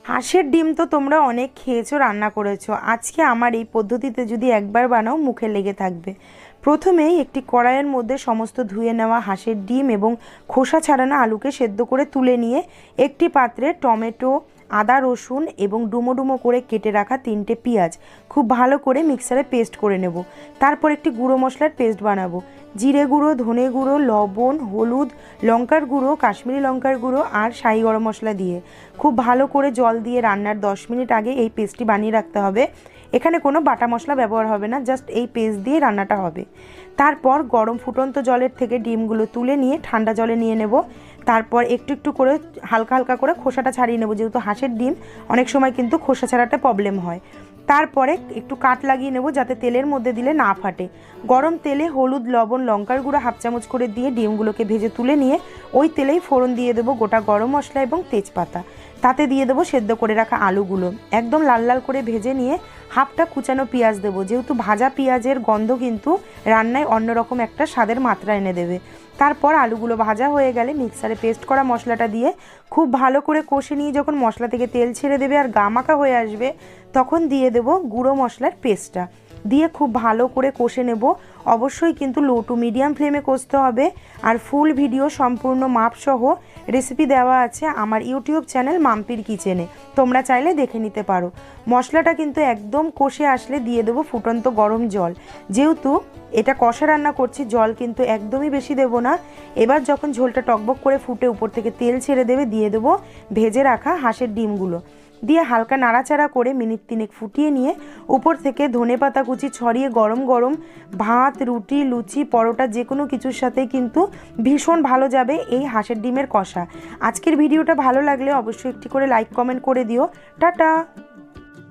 হাঁসের ডিম তো তোমরা অনেক খেয়েছো, রান্না করেছো। আজকে আমার এই পদ্ধতিতে যদি একবার বানাও মুখে লেগে থাকবে। প্রথমেই একটি কড়াইয়ের মধ্যে সমস্ত ধুয়ে নেওয়া হাঁসের ডিম এবং খোসা ছাড়ানো আলুকে সেদ্ধ করে তুলে নিয়ে একটি পাত্রে টমেটো, আদা রসুন এবং ডুমো ডুমো করে কেটে রাখা 3টে পেঁয়াজ খুব ভালো করে মিক্সারে পেস্ট করে নেব। তারপর একটি গুঁড়ো মশলার পেস্ট বানাবো। জিরে গুঁড়ো, ধনে গুঁড়ো, লবণ, হলুদ, লঙ্কার গুঁড়ো, কাশ্মীরি লঙ্কার গুঁড়ো আর শাহি গরম মশলা দিয়ে খুব ভালো করে জল দিয়ে রান্নার 10 মিনিট আগে এই পেস্টটি বানিয়ে রাখতে হবে। এখানে কোনো বাটা মশলা ব্যবহার হবে না, জাস্ট এই পেস্ট দিয়ে রান্নাটা হবে। তারপর গরম ফুটন্ত জলের থেকে ডিমগুলো তুলে নিয়ে ঠান্ডা জলে নিয়ে নেব। তারপর একটু একটু করে হালকা হালকা করে খোসাটা ছাড়িয়ে নেব, যেহেতু হাঁসের ডিম অনেক সময় কিন্তু খোসা ছাড়াতে প্রবলেম হয়। তারপরে একটু কাট লাগিয়ে নেব যাতে তেলের মধ্যে দিলে না ফাটে। গরম তেলে হলুদ, লবণ, লঙ্কার গুঁড়ো 1/2 চামচ করে দিয়ে ডিমগুলোকে ভেজে তুলে নিয়ে ওই তেলেই ফোড়ন দিয়ে দেবো গোটা গরম মশলা এবং তেজপাতা। তাতে দিয়ে দেবো সেদ্ধ করে রাখা আলুগুলো, একদম লাল লাল করে ভেজে নিয়ে হাফটা কুচানো পেঁয়াজ দেবো, যেহেতু ভাজা পেঁয়াজের গন্ধ কিন্তু রান্নায় অন্যরকম একটা স্বাদের মাত্রা এনে দেবে। তারপর আলুগুলো ভাজা হয়ে গেলে মিক্সারে পেস্ট করা মশলাটা দিয়ে খুব ভালো করে কষে নিয়ে যখন মশলা থেকে তেল ছেড়ে দেবে আর গামাখা হয়ে আসবে, তখন দিয়ে দেবো গুঁড়ো মশলার পেস্টটা দিয়ে খুব ভালো করে কষে নেব। অবশ্যই কিন্তু লো টু মিডিয়াম ফ্লেমে কষতে হবে। আর ফুল ভিডিও সম্পূর্ণ মাপসহ রেসিপি দেওয়া আছে আমার ইউটিউব চ্যানেল মাম্পির কিচেনে, তোমরা চাইলে দেখে নিতে পারো। মশলাটা কিন্তু একদম কষে আসলে দিয়ে দেবো ফুটন্ত গরম জল। যেহেতু এটা কষা রান্না করছি, জল কিন্তু একদমই বেশি দেবো না। এবার যখন ঝোলটা টকবক করে ফুটে উপর থেকে তেল ছেড়ে দেবে, দিয়ে দেবো ভেজে রাখা হাঁসের ডিমগুলো দিয়ে হালকা নাড়াচাড়া করে মিনিট 3 ফুটিয়ে নিয়ে উপর থেকে ধনেপাতা কুচি ছড়িয়ে গরম গরম ভাত, রুটি, লুচি, পরোটা যে কোনো কিছুর সাথেই কিন্তু ভীষণ ভালো যাবে এই হাঁসের ডিমের কষা। আজকের ভিডিওটা ভালো লাগলে অবশ্যই একটি করে লাইক কমেন্ট করে দিও। টাটা।